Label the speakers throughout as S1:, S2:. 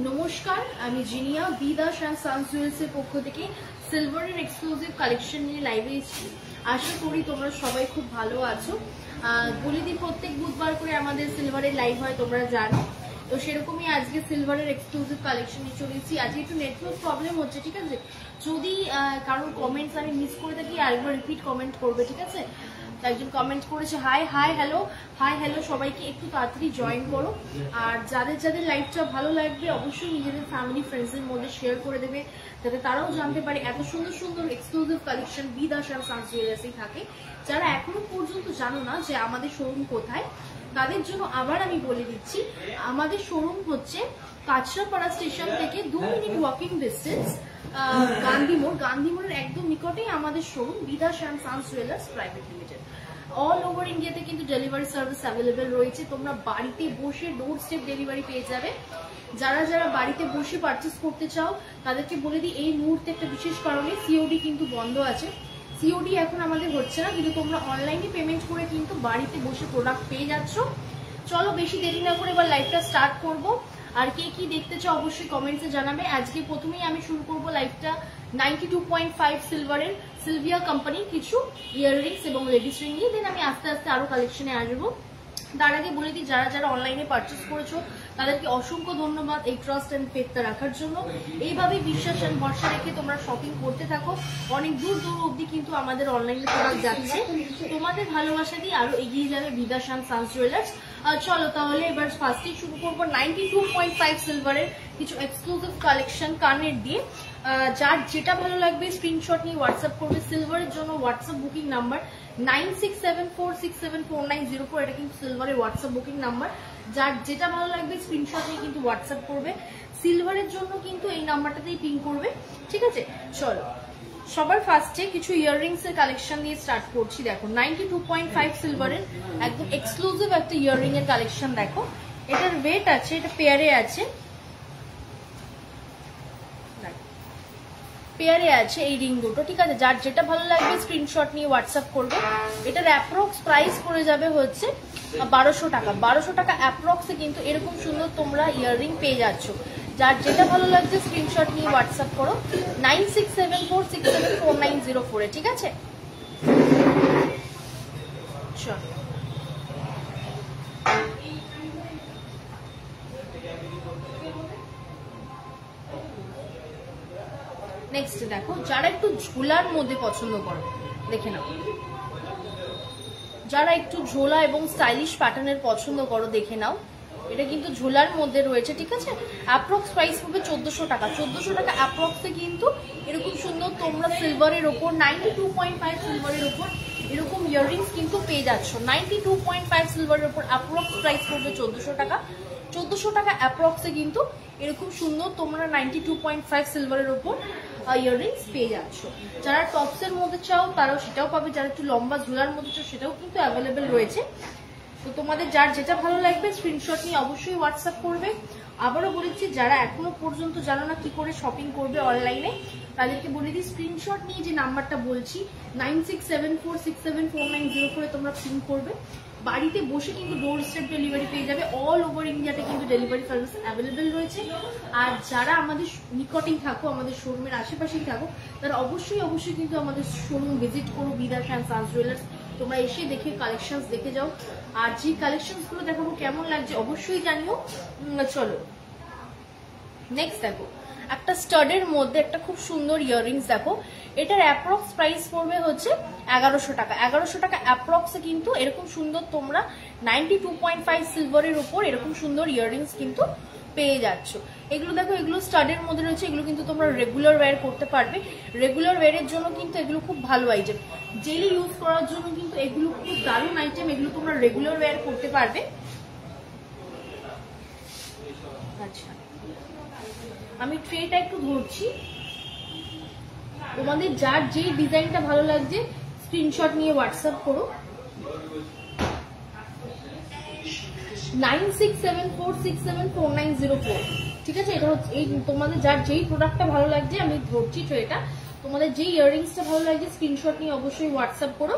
S1: নমস্কার, আমি Jinia B Das and sons jewellers এর পক্ষ থেকে সিলভারের এক্সক্লুসিভ কালেকশন নিয়ে লাইভে এসেছি। আশা করি তোমরা সবাই খুব ভালো আছো। বলে দিই, প্রত্যেক বুধবার করে আমাদের সিলভারের লাইভ হয়, তোমরা জানো। তো সেরকমই আজকে সিলভারের এক্সক্লুসিভ কালেকশন নিয়ে চলেছি। আজকে একটু নেটওয়ার্ক প্রবলেম হচ্ছে, ঠিক আছে? যদি কারোর কমেন্টস আমি মিস করে থাকি আরেকবার রিপিট কমেন্ট করবে, ঠিক আছে? একজন কমেন্ট করেছে হাই হ্যালো সবাইকে একটু তাড়াতাড়ি জয়েন করো। আর যাদের যাদের লাইভটা ভালো লাগবে অবশ্যই নিজেদের ফ্যামিলি ফ্রেন্ডসদের মধ্যে শেয়ার করে দেবে, যাতে তারাও জানতে পারে এত সুন্দর সুন্দর এক্সক্লুসিভ কালেকশন বি দাস আর সানস জুয়েলার্সেই থাকে। যারা এখনো পর্যন্ত জানো না যে আমাদের শোরুম কোথায়, তাদের জন্য আবার আমি বলে দিচ্ছি, আমাদের শোরুম হচ্ছে কাঁচরাপাড়া স্টেশন থেকে 2 মিনিট ওয়াকিং ডিস্টেন্স, গান্ধীমোড়ের একদম নিকটেই আমাদের showroom B Das and sons jewellers private limited. All over ইন্ডিয়াতে কিন্তু ডেলিভারি সার্ভিস অ্যাভেলেবেল রয়েছে। তোমরা বাড়িতে বসে ডোর স্টেপ ডেলিভারি পেয়ে যাবে। যারা যারা বাড়িতে বসে পারচেস করতে চাও তাদেরকে বলে দিই, এই মুহূর্তে একটা বিশেষ কারণে সিওডি কিন্তু বন্ধ আছে। সিওডি এখন আমাদের হচ্ছে না, কিন্তু তোমরা অনলাইনে পেমেন্ট করে কিন্তু বাড়িতে বসে প্রোডাক্ট পেয়ে যাচ্ছ। চলো বেশি দেরি না করে এবার লাইভটা স্টার্ট করব। আর কে কি দেখতে চাও অবশ্যই কমেন্টসে জানাবে। আজকে প্রথমেই আমি শুরু করব লাইভটা 92.5 সিলভারের সিলভিয়া কোম্পানির কিছু ইয়াররিংস এবং লেডিস রিং নিয়ে। দেন আমি আস্তে আস্তে আরো কালেকশনে আসবো। তার আগে বলে দিই, যারা যারা অনলাইনে পারচেস করেছো তাদেরকে অসংখ্য ধন্যবাদ এই ট্রাস্ট এন্ড ফেথটা রাখার জন্য। এইভাবে বিশ্বাস এন্ড ভরসা রেখে তোমরা শপিং করতে থাকো। অনেক দূর দূর অব্দি কিন্তু আমাদের অনলাইনে প্রোডাক্ট যাচ্ছে। তোমাদের ভালোবাসা দিয়ে আরো এগিয়ে যাবে B Das and sons jewellers. চলো তাহলে এবার ফার্স্টেই শুরু করবো 92.5 সিলভারের কিছু এক্সক্লুসিভ কালেকশন কানের দিয়ে। যার যেটা ভালো লাগবে স্ক্রিনশট নিয়ে হোয়াটসঅ্যাপ করবে। সিলভারের জন্য হোয়াটসঅ্যাপ বুকিং নাম্বার 9674674904। এটা কিন্তু সিলভারের হোয়াটসঅ্যাপ বুকিং নাম্বার। যার যেটা ভালো লাগবে স্ক্রিনশট নিয়ে কিন্তু হোয়াটসঅ্যাপ করবে। সিলভারের জন্য কিন্তু এই নাম্বারটাতেই পিং করবে, ঠিক আছে? চলো সবার ফার্স্টে কিছু ইয়াররিংস এর কালেকশন দিয়ে স্টার্ট করছি। দেখো 92.5 সিলভারের একদম এক্সক্লুসিভ একটা ইয়াররিং এর কালেকশন। দেখো এটার ওয়েট আছে, এটা পেয়ারে আছে, এই রিং দুটো, ঠিক আছে? যার যেটা ভালো লাগবে স্ক্রিনশট নিয়ে হোয়াটসঅ্যাপ করবে। এটার অ্যাপ্রক্স প্রাইস পড়ে যাবে হচ্ছে 1200 টাকা। 1200 টাকা অ্যাপ্রক্সে কিন্তু এরকম সুন্দর তোমরা ইয়াররিং পেয়ে যাচ্ছ। যার যেটা ভালো লাগছে স্ক্রিনশট নিয়ে হোয়াটসঅ্যাপ করো 9674674904 এ, ঠিক আছে? চল নেক্সট দেখো, যারা একটু ঝোলার মধ্যে পছন্দ করো দেখে নাও। যারা একটু ঝোলা এবং স্টাইলিশ প্যাটার্নের পছন্দ করো দেখে নাও। এটা কিন্তু ঝোলার মধ্যে রয়েছে, ঠিক আছে? অ্যাপ্রক্স প্রাইস হবে 1400 টাকা। 1400 টাকা অ্যাপ্রক্সে কিন্তু এরকম সুন্দর তোমরা সিলভারের ওপর 92.5 সিলভারের ওপর এরকম ইয়াররিংস কিন্তু পেয়ে যাচ্ছ। 92.5 সিলভারের ওপর অ্যাপ্রক্স প্রাইস পড়বে 1400 টাকা। 1400 টাকা অ্যাপ্রক্সে কিন্তু এরকম সুন্দর তোমরা 92.5 সিলভারের ওপর ইয়াররিংস পেয়ে যাচ্ছ। যারা টপসের মধ্যে চাও তারাও সেটাও পাবে। যারা একটু লম্বা ঝুলার মধ্যে চাও সেটাও কিন্তু অ্যাভেলেবেল রয়েছে। তো তোমাদের যার যেটা ভালো লাগবে স্ক্রিনশট নিয়ে অবশ্যই হোয়াটসঅ্যাপ করবে। আবারও বলেছি, যারা এখনো পর্যন্ত জানো না কি করে শপিং করবে অনলাইনে, তাদেরকে বলে দিই স্ক্রিনশট নিয়ে যে নাম্বারটা বলছি 9674674904 তোমরা পিন করবে। বাড়িতে বসে কিন্তু ডোর স্টেপ ডেলিভারি পেয়ে যাবে। অল ওভার ইন্ডিয়াতে কিন্তু ডেলিভারি সার্ভিস অ্যাভেলেবেল রয়েছে। আর যারা আমাদের নিকটেই থাকো, আমাদের শোরুমের আশেপাশেই থাকো, তারা অবশ্যই কিন্তু আমাদের শোরুম ভিজিট করো B Das and sons jewellers. তোমরা এসে দেখে কালেকশনস দেখে যাও। আর যে কালেকশনস গুলো দেখাবো কেমন লাগছে অবশ্যই জানিও। চলো নেক্সট দেখো, একটা স্টাডের মধ্যে একটা খুব সুন্দর ইয়াররিংস। দেখো এটার অ্যাপ্রক্স প্রাইস পড়বে হচ্ছে 1100 টাকা। 1100 টাকা অ্যাপ্রক্সে কিন্তু এরকম সুন্দর তোমরা 92.5 সিলভারের উপর এরকম সুন্দর ইয়াররিংস কিন্তু পেয়ে যাচ্ছ। এগুলো দেখো, এগুলো স্টাডের মধ্যে রয়েছে। এগুলো কিন্তু তোমরা রেগুলার ওয়্যার করতে পারবে। রেগুলার ওয়্যারের জন্য কিন্তু এগুলো খুব ভালো আইটেম। ডেইলি ইউজ করার জন্য কিন্তু এগুলো খুব দারুণ আইটেম। এগুলো তোমরা রেগুলার ওয়্যার করতে পারবে। আচ্ছা, আমি ট্রেটা একটু ধরছি। তোমাদের যার যেই ডিজাইনটা ভালো লাগছে স্ক্রিনশট নিয়ে হোয়াটসঅ্যাপ করো 9674674904, ঠিক আছে? এটা হচ্ছে এই তোমাদের যার যেই প্রোডাক্টটা ভালো লাগছে আমি ধরছি ট্রেটা। তোমাদের যেই ইয়াররিংসটা ভালো লাগছে স্ক্রিনশট নিয়ে অবশ্যই হোয়াটসঅ্যাপ করো।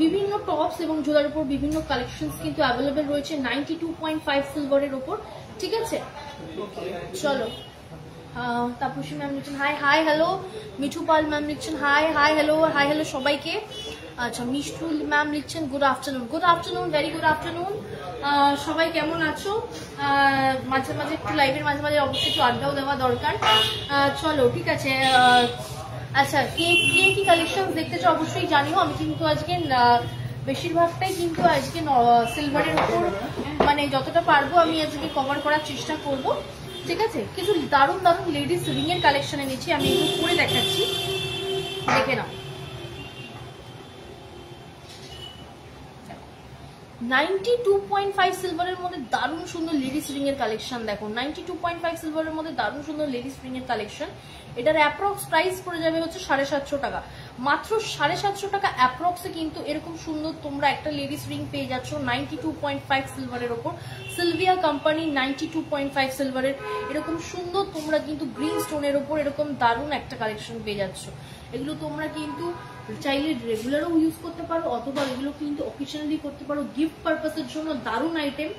S1: বিভিন্ন টপস এবং ঝোলার উপর বিভিন্ন কালেকশনস কিন্তু অ্যাভেলেবেল রয়েছে 92.5 সিলভারের উপর, ঠিক আছে? চলো তাপসী ম্যাম লিখছেন হাই হাই হ্যালো, মিঠু পাল ম্যাম লিখছেন হাই হাই হ্যালো সবাইকে। আচ্ছা মিষ্টুল ম্যাম লিখছেন good afternoon, very good afternoon. সবাই কেমন আছো? মাঝে মাঝে একটু লাইভের মাঝে মাঝে অবশ্যই একটু আড্ডাও দেওয়া দরকার। চলো ঠিক আছে। আচ্ছা কে কি কালেকশন দেখতে চাও অবশ্যই জানিও। আমি কিন্তু আজকে বেশিরভাগটাই কিন্তু আজকে সিলভারের উপর মানে যতটা পারবো আমি আজকে কভার করার চেষ্টা করব, ঠিক আছে? কিছু দারুণ লেডিস রিং এর কালেকশন এনেছি, আমি একটু পরে দেখাচ্ছি, দেখে নাও। 92.5 সিলভারের মধ্যে দারুণ সুন্দর লেডিস রিং এর কালেকশন দেখো। 92.5 সিলভারের মধ্যে দারুণ সুন্দর লেডিস রিং এর কালেকশন। এটার অ্যাপ্রক্স প্রাইস পড়ে যাবে হচ্ছে 750 টাকা, মাত্র 750 টাকা অ্যাপ্রক্সে কিন্তু এরকম সুন্দর তোমরা একটা লেডিস রিং পেয়ে যাচ্ছ 92.5 সিলভারের ওপর। সিলভিয়া কোম্পানি 92.5 সিলভারের এরকম সুন্দর তোমরা কিন্তু গ্রিন স্টোনের ওপর এরকম দারুণ একটা কালেকশন পেয়ে যাচ্ছ। এগুলো তোমরা কিন্তু চাইলে রেগুলারও ইউজ করতে পারো অথবা এগুলো কিন্তু অকেশনালি করতে পারো, গিফট পারপাসের জন্য দারুণ আইটেম।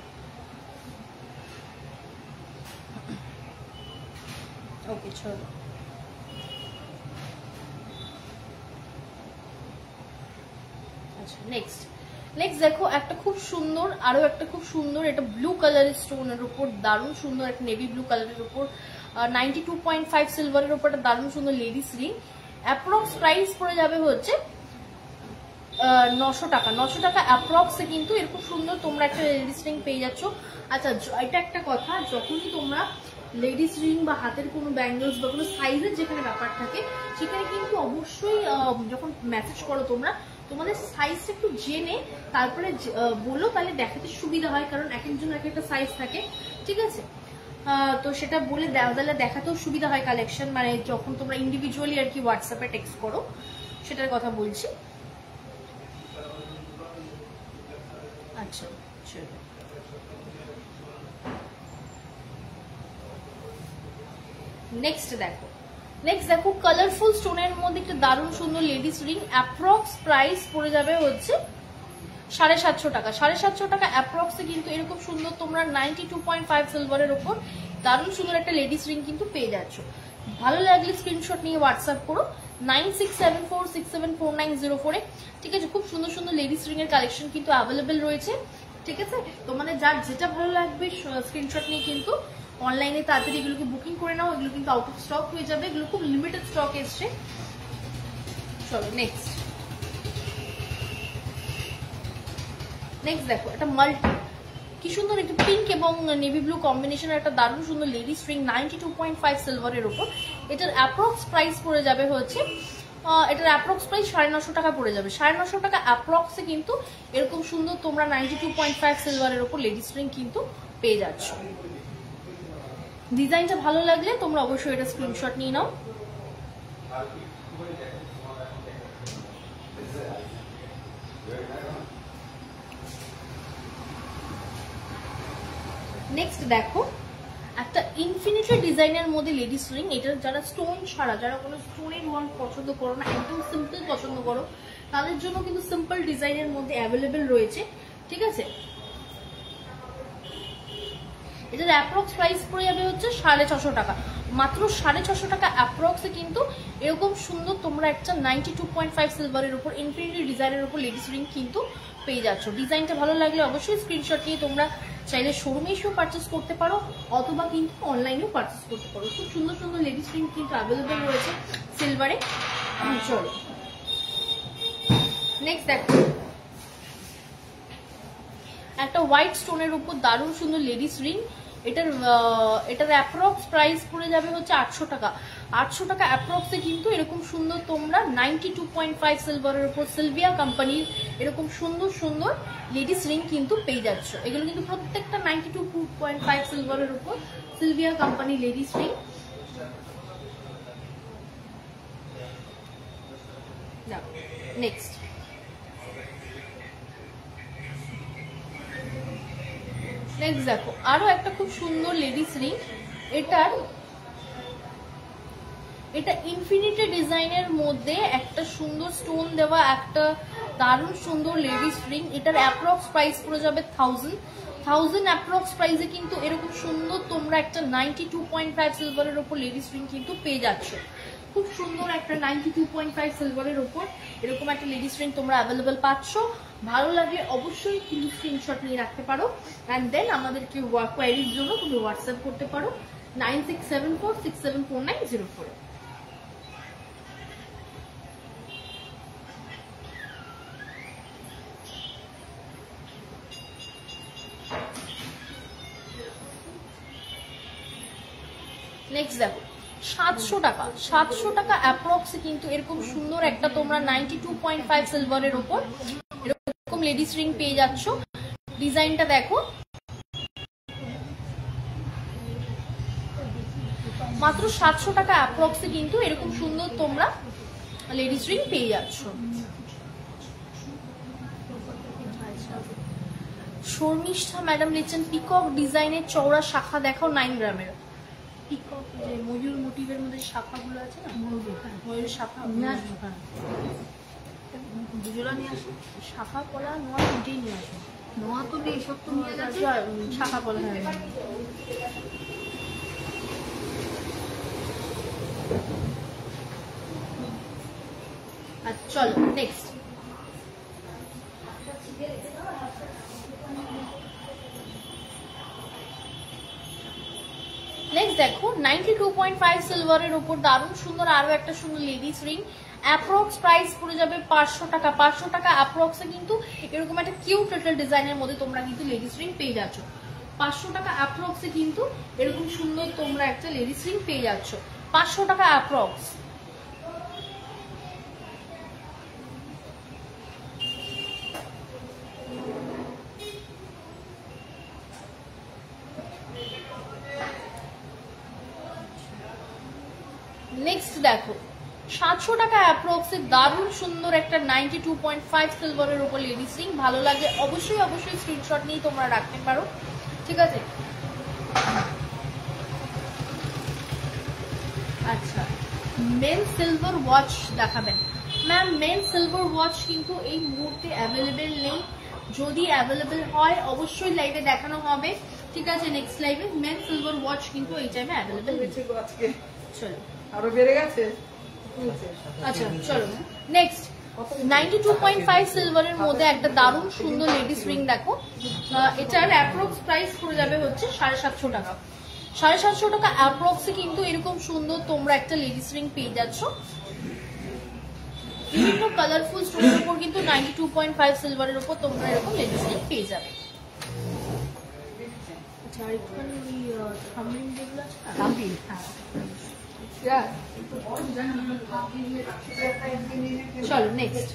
S1: ওকে চলো আচ্ছা নেক্সট দেখো একটা খুব সুন্দর, আরো একটা খুব সুন্দর, এটা ব্লু কালারের স্টোনের উপর দারুণ সুন্দর একটা নেভি ব্লু কালারের উপর 92.5 সিলভারের উপর একটা দারুণ সুন্দর লেডিস রিং। অ্যাপ্রক্স প্রাইস পড়ে যাবে হচ্ছে 900 টাকা। 900 টাকা অ্যাপ্রক্সে কিন্তু এরকম সুন্দর তোমরা একটা লেডিস রিং পেয়ে যাচ্ছ। আচ্ছা এটা একটা কথা, যখনই তোমরা লেডিস রিং বা হাতের কোনো ব্যাঙ্গলস বা কোনো সাইজের যেখানে ব্যাপার থাকে সেখানে কিন্তু অবশ্যই যখন মেসেজ করো তোমরা তোমাদের সাইজটা একটু জেনে তারপরে বলো, তাহলে দেখাতে সুবিধা হয়, কারণ এক একজন এক একটা সাইজ থাকে, ঠিক আছে? তো সেটা বলে তাহলে দেখাতেও সুবিধা হয় কালেকশন, মানে যখন তোমরা ইন্ডিভিজুয়ালি আর কি হোয়াটসঅ্যাপে টেক্সট করো সেটার কথা বলছি। আচ্ছা চলো নেক্সট দেখো কালারফুল স্টোনের মধ্যে একটা দারুণ সুন্দর লেডিস রিং। অ্যাপ্রক্স প্রাইস পড়ে যাবে হচ্ছে 750 টাকা। 750 টাকা অ্যাপ্রক্সে কিন্তু এরকম সুন্দর তোমরা 92.5 সিলভারের উপর দারুণ সুন্দর একটা লেডিস রিং কিন্তু পেয়ে যাচ্ছ। ভালো লাগলে স্ক্রিনশট নিয়ে হোয়াটসঅ্যাপ করো 9674674904-এ, ঠিক আছে? খুব সুন্দর সুন্দর লেডিস রিং এর কালেকশন কিন্তু অ্যাভেলেবেল রয়েছে, ঠিক আছে? তোমাদের যার যেটা ভালো লাগবে স্ক্রিনশট নিয়ে কিন্তু অনলাইনে তাড়াতাড়ি এগুলোকে বুকিং করে নাও। এগুলো কিন্তু আউট অফ স্টক হয়ে যাবে, এগুলো খুব লিমিটেড স্টক এসছে। চলো নেক্সট দেখো একটা মাল্টি কি সুন্দর একটা পিঙ্ক এবং নেভি ব্লু কম্বিনেশনের একটা দারুণ সুন্দর লেডিস রিং 92.5 সিলভারের উপর। এটার অ্যাপ্রক্স প্রাইস পড়ে যাবে হচ্ছে এটার অ্যাপ্রক্স প্রাইস 950 টাকা পড়ে যাবে। 950 টাকা অ্যাপ্রক্সে কিন্তু এরকম সুন্দর তোমরা 92.5 সিলভারের উপর লেডিস রিং কিন্তু পেয়ে যাচ্ছ। ডিজাইনটা ভালো লাগলে তোমরা অবশ্যই এটা স্ক্রিনশট নিয়ে নাও। নেক্সট দেখো একটা ইনফিনিটি ডিজাইনের মধ্যে লেডিস রিং। এটা যারা স্টোন ছাড়া, যারা কোনো স্টোনের ওয়ার্ক পছন্দ করো না, একদম সিম্পল পছন্দ করো, তাদের জন্য কিন্তু সিম্পল ডিজাইনের মধ্যে অ্যাভেলেবেল রয়েছে, ঠিক আছে? এটার অ্যাপ্রক্স প্রাইস পড়ে যাবে হচ্ছে 650 টাকা, মাত্র 650 টাকা অ্যাপ্রক্সে কিন্তু এরকম সুন্দর তোমরা একটা 92.5 সিলভারের উপর ইনফিনিটি ডিজাইনের উপর লেডিস রিং কিন্তু পেয়ে যাচ্ছ। ডিজাইনটা ভালো লাগলে অবশ্যই স্ক্রিনশট নিয়ে তোমরা চাইলে শোরুমে এসেও পারচেস করতে পারো অথবা কিন্তু অনলাইনেও পারচেস করতে পারো। খুব সুন্দর সুন্দর লেডিস রিং কিন্তু অ্যাভেলেবেল রয়েছে সিলভারে। চলো নেক্সট দেখো একটা হোয়াইট স্টোনের উপর দারুণ সুন্দর লেডিস রিং। এটার অ্যাপ্রক্স প্রাইস পড়ে যাবে হচ্ছে 800 টাকা। 800 টাকা অ্যাপ্রক্সে কিন্তু এরকম সুন্দর তোমরা 92.5 সিলভারের উপর সিলভিয়া কোম্পানির এরকম সুন্দর সুন্দর লেডিস রিং কিন্তু পেয়ে যাচ্ছ। এগুলো কিন্তু প্রত্যেকটা 92.5 সিলভারের উপর Sylvia company ladies ring. Next দেখো আরো একটা খুব সুন্দর লেডিস রিং। এটা ইনফিনিটি ডিজাইনের মধ্যে একটা সুন্দর স্টোন দেওয়া একটা দারুণ সুন্দর লেডিস রিং। এটার অ্যাপ্রক্স প্রাইস পড়ে যাবে 1000 1000 অ্যাপ্রক্স প্রাইসে কিন্তু এরকম সুন্দর তোমরা একটা 92.5 সিলভারের উপর লেডিস রিং কিন্তু পেয়ে যাচ্ছ। খুব সুন্দর একটা 92.5 সিলভারের উপর এরকম একটা লেডিস রিং তোমরা অ্যাভেলেবেল পাচ্ছ। ভালো লাগলে অবশ্যই কিন্তু স্ক্রিনশট নিয়ে রাখতে পারো, অ্যান্ড দেন আমাদেরকে কোয়ারির জন্য তুমি হোয়াটসঅ্যাপ করতে পারো 9674674904। নেক্সট দেখো 700 টাকা অ্যাপ্রক্সে কিন্তু এরকম সুন্দর একটা তোমরা 92.5 সিলভারের উপর এরকম লেডিস রিং পেয়ে যাচ্ছ। ডিজাইনটা দেখো, মাত্র 700 টাকা অ্যাপ্রক্সে কিন্তু এরকম সুন্দর তোমরা লেডিস রিং পেয়ে যাচ্ছ। শর্মিষ্ঠা ম্যাডাম লিখছেন পিকক ডিজাইনের চওড়া শাখা দেখাও 9 গ্রামের। পিকক যে ময়ূর মোটিভের মধ্যে শাখাগুলো আছে না, ময়ূর শাখা দুজোড়া নিয়ে আসো, শাখা কলা নোয়া দুটোই নিয়ে আসো। নোয়া তো নেই, সব তো নিয়ে যাচ্ছে, শাখা কলা। হ্যাঁ আচ্ছা চলো নেক্সট। নেক্সট দেখো 92.5 সিলভারের উপর দারুণ সুন্দর আরো একটা সুন্দর লেডিস রিং। অ্যাপ্রক্স প্রাইস পড়ে যাবে 500 টাকা। 500 টাকা অ্যাপ্রক্সে কিন্তু এরকম একটা কিউট লিটল ডিজাইনের মধ্যে তোমরা কিন্তু লেডিস রিং পেয়ে যাচ্ছ। 500 টাকা অ্যাপ্রক্সে কিন্তু এরকম সুন্দর তোমরা একটা লেডিস রিং পেয়ে যাচ্ছ। 500 টাকা অ্যাপ্রক্স। নেক্সট দেখো 700 টাকা অ্যাপ্রক্সে দারুণ সুন্দর একটা 92.5 সিলভারের উপর লেডিস রিং। ভালো লাগে অবশ্যই স্ক্রিনশট নিয়ে তোমরা রাখতে পারো, ঠিক আছে। আচ্ছা মেন সিলভার ওয়াচ দেখাবেন ম্যাম। মেন সিলভার ওয়াচ কিন্তু এই মুহূর্তে অ্যাভেলেবেল নেই, যদি অ্যাভেলেবেল হয় অবশ্যই লাইভে দেখানো হবে, ঠিক আছে। নেক্সট লাইভে মেন সিলভার ওয়াচ কিন্তু এই টাইমে অ্যাভেলেবেল হয়েছে। চলো আরো বেড়ে গেছে। আচ্ছা চলো নেক্সট 92.5 সিলভারের মধ্যে একটা দারুণ সুন্দর লেডিস রিং দেখো। এটার অ্যাপ্রক্স প্রাইস পড়ে যাবে হচ্ছে 750 টাকা। 750 টাকা অ্যাপ্রক্সে কিন্তু এরকম সুন্দর তোমরা একটা লেডিস রিং পেয়ে যাচ্ছ। বিভিন্ন কালারফুল স্টোনের উপর কিন্তু 92.5 সিলভারের উপর তোমরা এরকম লেডিস রিং পেয়ে যাবে। আচ্ছা আরেকটুখানি ওই থাম্বনেল যেগুলো আছে না, থাম্বনেল, হ্যাঁ চলো নেক্সট।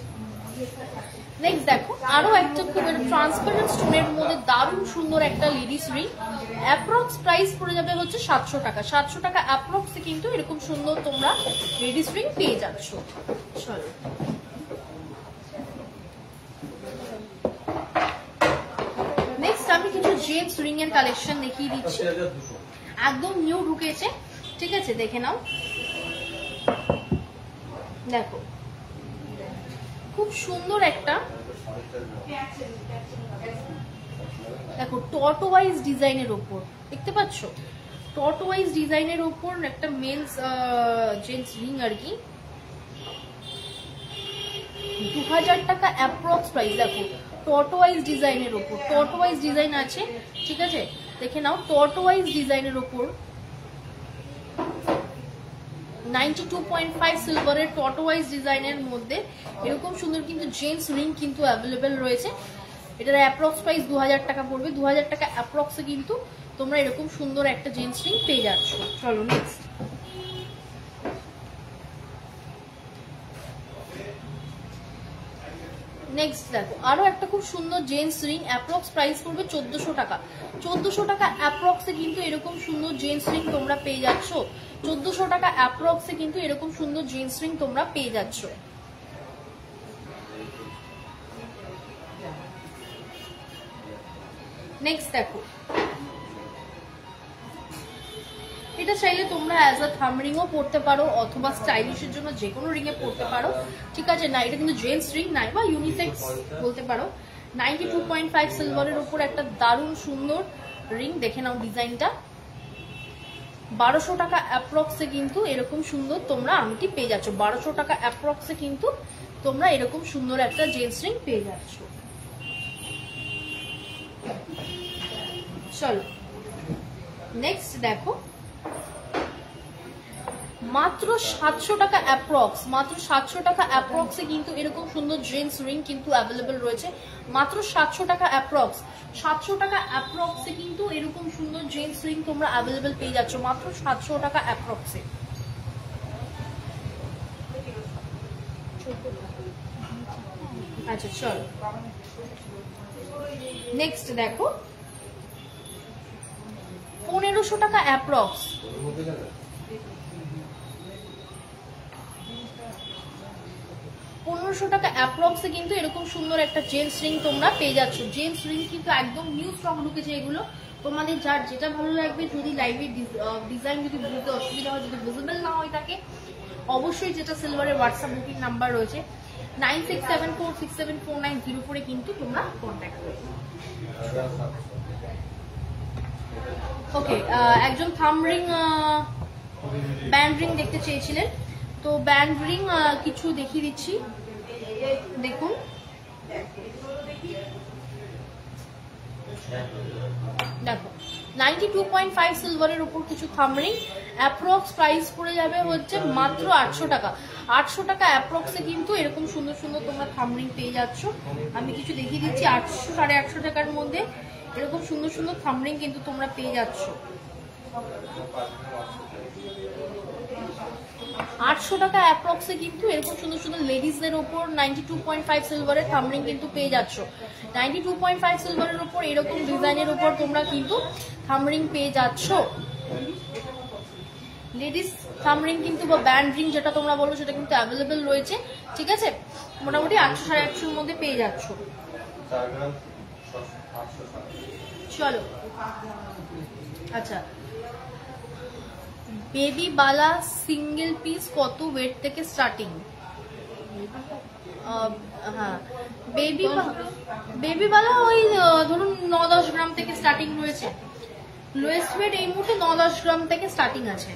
S1: নেক্সট দেখো আরো একটা খুব ট্রান্সপারেন্ট স্টোনের মধ্যে দারুণ সুন্দর একটা লেডিস রিং। অ্যাপ্রক্স প্রাইস পড়ে যাবে হচ্ছে 700 টাকা। 700 টাকা অ্যাপ্রক্সে কিন্তু এরকম সুন্দর তোমরা লেডিস রিং পেয়ে যাচ্ছ। চলো নেক্সট আমি কিছু জেন্টস রিং এর কালেকশন দেখিয়ে দিচ্ছি, একদম নিউ ঢুকেছে, ঠিক আছে দেখে নাও। দেখো খুব সুন্দর একটা, দেখো টর্টোয়াইজ ডিজাইনের উপর দেখতে পাচ্ছ, টর্টোয়াইজ ডিজাইনের উপর একটা মেন্স জেন্টস রিং আর কি। 2000 টাকা অ্যাপ্রক্স প্রাইস। দেখো টর্টোয়াইজ ডিজাইনের উপর, টর্টোয়াইজ ডিজাইন আছে, ঠিক আছে দেখে নাও। টর্টোয়াইজ ডিজাইনের উপর 92.5 সিলভারের টর্টোয়াইজ ডিজাইনের মধ্যে এরকম সুন্দর কিন্তু জেন্টস রিং কিন্তু অ্যাভেলেবেল রয়েছে। এটার অ্যাপ্রক্স প্রাইস 2000 টাকা পড়বে। 2000 টাকা অ্যাপ্রক্সে কিন্তু তোমরা এরকম সুন্দর একটা জেন্টস রিং পেয়ে যাচ্ছ। চলো নেক্সট। নেক্সট দেখো আরো একটা খুব সুন্দর জেন্টস রিং, অ্যাপ্রক্স প্রাইস পড়বে 1400 টাকা। 1400 টাকা অ্যাপ্রক্সে কিন্তু এরকম সুন্দর জেন্টস রিং তোমরা পেয়ে যাচ্ছ। 1400 টাকা অ্যাপ্রক্সে কিন্তু এরকম সুন্দর জেন্টস রিং তোমরা পেয়ে যাচ্ছ। নেক্সট দেখো এটা চাইলে তোমরা অ্যাজ আ থাম রিংও পড়তে পারো অথবা স্টাইলিশের জন্য যে কোনো রিং এ পড়তে পারো, ঠিক আছে না। এটা কিন্তু জেন্টস রিং নাই বা ইউনিসেক্স বলতে পারো, 92.5 সিলভারের উপর একটা দারুণ সুন্দর রিং, দেখে নাও ডিজাইনটা। 1200 টাকা অ্যাপ্রক্সে কিন্তু এরকম সুন্দর তোমরা আংটি পেয়ে যাচ্ছ। 1200 টাকা অ্যাপ্রক্সে কিন্তু তোমরা এরকম সুন্দর একটা জেন্টস রিং পেয়ে যাচ্ছ। চলো নেক্সট দেখো, মাত্র 700 টাকা অ্যাপ্রক্স, মাত্র 700 টাকা অ্যাপ্রক্সে কিন্তু এরকম সুন্দর জেন্টস রিং কিন্তু অ্যাভেলেবেল রয়েছে। মাত্র 700 টাকা অ্যাপ্রক্স, 700 টাকা অ্যাপ্রক্সে কিন্তু এরকম সুন্দর জেন্টস রিং তোমরা অ্যাভেলেবেল পেয়ে যাচ্ছ মাত্র 700 টাকা অ্যাপ্রক্সে। আচ্ছা চলো নেক্সট দেখো, 1500 টাকা অ্যাপ্রক্স, 1500 টাকা অ্যাপ্রক্সে কিন্তু এরকম সুন্দর একটা জেন্টস রিং তোমরা পেয়ে যাচ্ছ। জেন্টস রিং কিন্তু একদম নিউ স্টক ঢুকেছে এগুলো, তোমাদের যার যেটা ভালো লাগবে, যদি লাইভের ডিজাইন যদি বুঝতে অসুবিধা হয়, যদি ভিজিবল না হয় থাকে, অবশ্যই যেটা সিলভারের হোয়াটসঅ্যাপ বুকিং নাম্বার রয়েছে 9674674904 কিন্তু তোমরা কন্ট্যাক্ট করবে। ওকে, একজন থাম রিং ব্যান্ড রিং দেখতে চেয়েছিলেন, তো ব্যান্ড রিং কিছু দেখিয়ে দিচ্ছি। দেখুন দেখো 92.5 সিলভারের উপর কিছু থাম রিং, অ্যাপ্রক্স প্রাইস পড়ে যাবে হচ্ছে মাত্র 800 টাকা। 800 টাকা অ্যাপ্রক্সে কিন্তু এরকম সুন্দর সুন্দর তোমরা থাম রিং পেয়ে যাচ্ছ। আমি কিছু দেখিয়ে দিচ্ছি, 800 850 টাকার মধ্যে এরকম সুন্দর সুন্দর থাম রিং কিন্তু তোমরা পেয়ে যাচ্ছ। 800 টাকা অ্যাপ্রক্সে কিন্তু এরকম সুন্দর সুন্দর লেডিসদের উপর 92.5 সিলভারের থাম রিং কিন্তু পেয়ে যাচ্ছ। 92.5 সিলভারের উপর এরকম ডিজাইনের উপর তোমরা কিন্তু থাম রিং পেয়ে যাচ্ছ। লেডিস থাম রিং কিন্তু বা ব্যান্ড রিং যেটা তোমরা বলো সেটা কিন্তু অ্যাভেলেবেল রয়েছে, ঠিক আছে। মোটামুটি 800 850 এর মধ্যে পেয়ে যাচ্ছ। চলো আচ্ছা, বেবি বালা সিঙ্গেল পিস কত ওয়েট থেকে স্টার্টিং? হ্যাঁ, বেবি বালা ওই ধরুন 9-10 গ্রাম থেকে স্টার্টিং রয়েছে। লোয়েস্ট ওয়েট এই মুহূর্তে 9-10 গ্রাম থেকে স্টার্টিং আছে।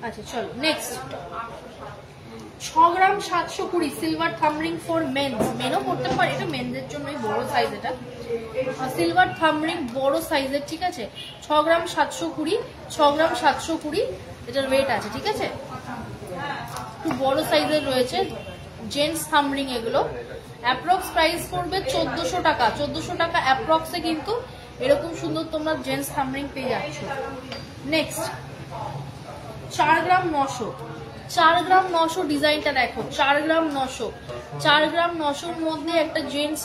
S1: আচ্ছা চলো নেক্সট, 6 গ্রাম 720 সিলভার থাম রিং ফর মেন্স, মেনও করতে পারে, এটা মেনদের জন্যই বড় সাইজ, এটা সিলভার থাম রিং বড় সাইজের, ঠিক আছে। 6 গ্রাম 720, 6 গ্রাম 720 এটার ওয়েট আছে, ঠিক আছে। একটু বড় সাইজের রয়েছে জেন্টস থাম রিং এগুলো। অ্যাপ্রক্স প্রাইস পড়বে 1400 টাকা। 1400 টাকা অ্যাপ্রক্সে কিন্তু এরকম সুন্দর তোমরা জেন্টস থাম রিং পেয়ে যাচ্ছ। নেক্সট 4 গ্রাম 900, 4 গ্রাম 900 ডিজাইনটা দেখো, 4 গ্রাম 900, 4 গ্রাম 900 মধ্যে একটা জেন্টস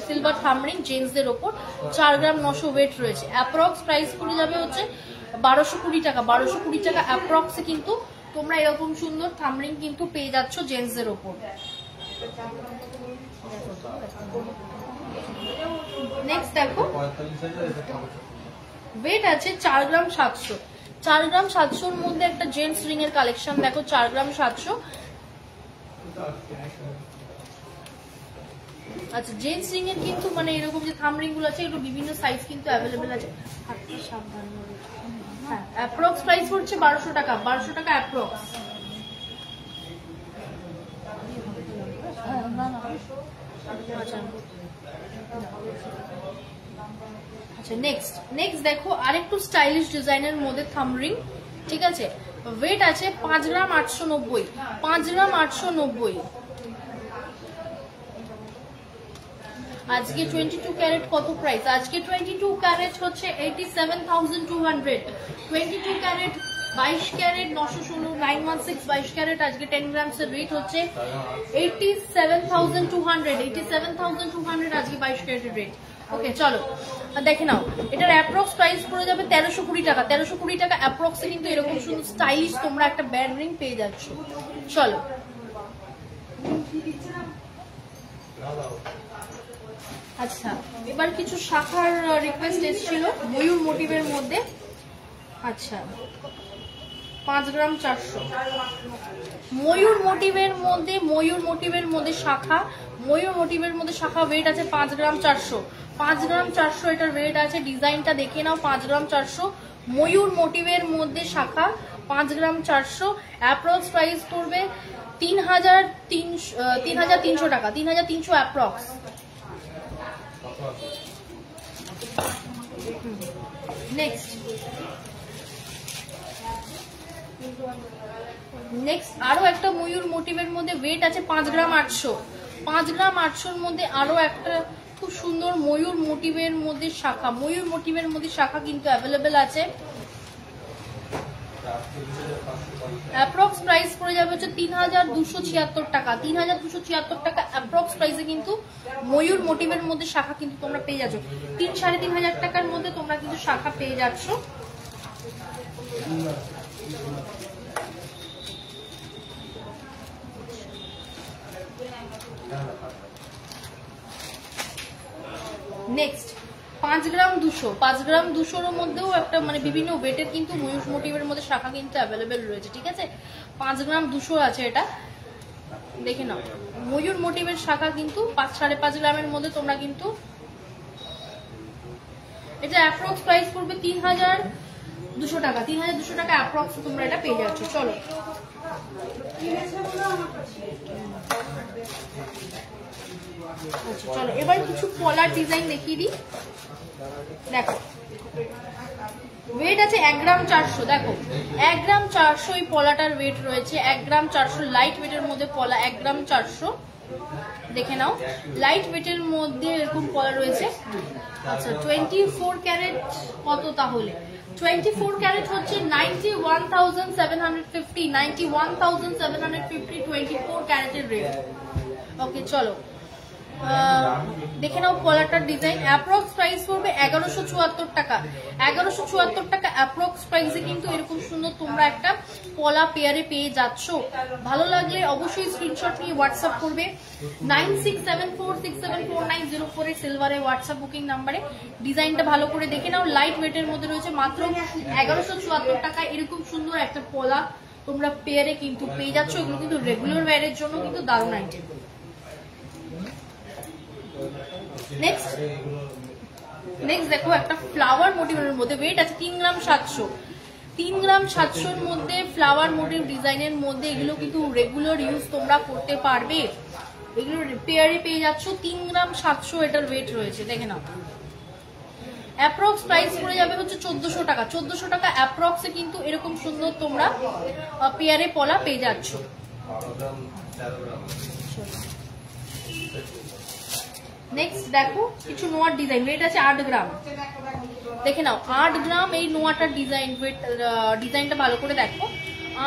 S1: সিলভার থাম রিং জেন্টসদের ওপর 4 গ্রাম 900 ওয়েট রয়েছে। অ্যাপ্রক্স প্রাইস পড়ে যাবে হচ্ছে 1220 টাকা। 1220 টাকা অ্যাপ্রক্সে কিন্তু তোমরা এরকম সুন্দর থাম রিং কিন্তু পেয়ে যাচ্ছ জেন্টসদের ওপর। নেক্সট দেখো, ওয়েট আছে 4 গ্রাম 700, 4 গ্রাম 700 এর মধ্যে একটা জেন্টস রিং এর কালেকশন দেখো, 4 গ্রাম 700। আচ্ছা, জেন্টস রিং এর কিন্তু মানে এরকম যে থাম রিং গুলো আছে এগুলো বিভিন্ন সাইজ কিন্তু অ্যাভেলেবেল আছে। হ্যাঁ, অ্যাপ্রক্স প্রাইস পড়ছে 1200 টাকা। 1200 টাকা অ্যাপ্রক্স। আচ্ছা নেক্সট দেখো, আরেকটু স্টাইলিশ ডিজাইনের মধ্যে থাম রিং, ঠিক আছে। ওয়েট আছে 5 গ্রাম 890, 5 গ্রাম 890। আজকে 22 ক্যারেট কত প্রাইস? আজকে 22 ক্যারেট হচ্ছে 87,200। 22 ক্যারেট 22 ক্যারেট 916 916 22 ক্যারেট আজকে 10 গ্রামস এর রেট হচ্ছে 87,200। 87,200 আজকে 22 ক্যারেটের রেট। ওকে চলো দেখে নাও, এটার অ্যাপ্রক্স প্রাইস পড়ে যাবে 1320 টাকা। 1320 টাকা অ্যাপ্রক্সে কিন্তু এরকম সুন্দর স্টাইলিশ তোমরা একটা ব্যান্ড রিং পেয়ে যাচ্ছ। চলো আচ্ছা, এবার কিছু শাখার রিকোয়েস্ট এসেছিল ময়ূর মোটিভের মধ্যে। আচ্ছা 5 গ্রাম 400। ময়ূর মোটিভের মধ্যে শাখা, ওয়েট আছে 5 গ্রাম 400। 5 গ্রাম 400 এটার ওয়েট আছে। ডিজাইনটা দেখে নাও, 5 গ্রাম 400 ময়ূর মোটিভের মধ্যে শাখা, 5 গ্রাম 400। অ্যাপ্রক্স প্রাইস করবে 3300 টাকা, 3300 অ্যাপ্রক্স। নেক্সট আরো একটা ময়ূর মোটিভের মধ্যে ওয়েট আছে 5 গ্রাম 800। 5 গ্রাম 800 মধ্যে আরো একটা খুব সুন্দর ময়ূর মোটিভের মধ্যে শাখা, কিন্তু অ্যাভেলেবেল আছে। অ্যাপ্রক্স প্রাইস পড়ে যাবে হচ্ছে 3276 টাকা, 3276 টাকা অ্যাপ্রক্স প্রাইসে কিন্তু ময়ূর মোটিভের মধ্যে শাখা কিন্তু তোমরা পেয়ে যাচ্ছ। 3-3.5 টাকার মধ্যে তোমরা কিন্তু শাখা পেয়ে যাচ্ছ। নেক্সট 5 গ্রাম 200, 5 গ্রাম 200 মধ্যেও একটা মানে বিভিন্ন ওয়েটের কিন্তু ময়ূর মোটিভের মধ্যে শাখা কিন্তু অ্যাভেলেবেল রয়েছে, ঠিক আছে। 5 গ্রাম 200 আছে, এটা দেখে নাও। ময়ূর মোটিভের শাখা কিন্তু 5-5.5 গ্রামের মধ্যে তোমরা কিন্তু এটা অ্যাপ্রক্স প্রাইস করবে 3200 টাকা, 3200 টাকা অ্যাপ্রক্স তোমরা এটা পেয়ে যাচ্ছ। চলো আচ্ছা চলো এবার কিছু পলার ডিজাইন দেখিয়ে দিই। দেখো ওয়েট আছে 1 গ্রাম 400। দেখো 1 গ্রাম 400 এই পলাটার ওয়েট রয়েছে। 1 গ্রাম 400 লাইট ওয়েটের মধ্যে পলা, 1 গ্রাম 400 দেখে নাও। লাইট ওয়েটের মধ্যে এরকম পলা রয়েছে। আচ্ছা 24 ক্যারেট কত তাহলে? 24 ক্যারেট হচ্ছে 91,750, 91,750 24 ক্যারেটের রেট। ওকে চলো দেখে নাও পলাটার ডিজাইন। অ্যাপ্রক্স প্রাইস পড়বে 1174 টাকা, 1174 টাকা অ্যাপ্রক্স প্রাইসে কিন্তু এরকম সুন্দর তোমরা একটা পলা পেয়ারে পেয়ে যাচ্ছ। ভালো লাগলে অবশ্যই স্ক্রিনশট নিয়ে হোয়াটসঅ্যাপ করবে 9674674904 এর সিলভারে হোয়াটসঅ্যাপ বুকিং নাম্বারে। ডিজাইনটা ভালো করে দেখে নাও। লাইট ওয়েটের মধ্যে রয়েছে মাত্র 1174 টাকা এরকম সুন্দর একটা পলা তোমরা পেয়ারে কিন্তু পেয়ে যাচ্ছ। এগুলো কিন্তু রেগুলার ওয়্যারের জন্য কিন্তু দারুণ আইটেম। নেক্সট দেখো একটা ফ্লাওয়ার মোটিভের মধ্যে ওয়েট আছে 3 গ্রাম 700। 3 গ্রাম 700 এর মধ্যে ফ্লাওয়ার মোটিভ ডিজাইনের মধ্যে এগুলো কিন্তু রেগুলার ইউজ তোমরা করতে পারবে। এগুলো পেয়ারে পেয়ে যাচ্ছ 3 গ্রাম 700 এটার ওয়েট রয়েছে, দেখে নাও। অ্যাপ্রক্স প্রাইস পড়ে যাবে হচ্ছে 1400 টাকা, 1400 টাকা অ্যাপ্রক্সে কিন্তু এরকম সুন্দর তোমরা পেয়ারে পলা পেয়ে যাচ্ছ। নেক্সট দেখো কিছু নোয়ার ডিজাইন, ওয়েট আছে 8 গ্রাম। দেখে নাও 8 গ্রাম এই নোয়াটার ডিজাইন, ডিজাইনটা ভালো করে দেখো।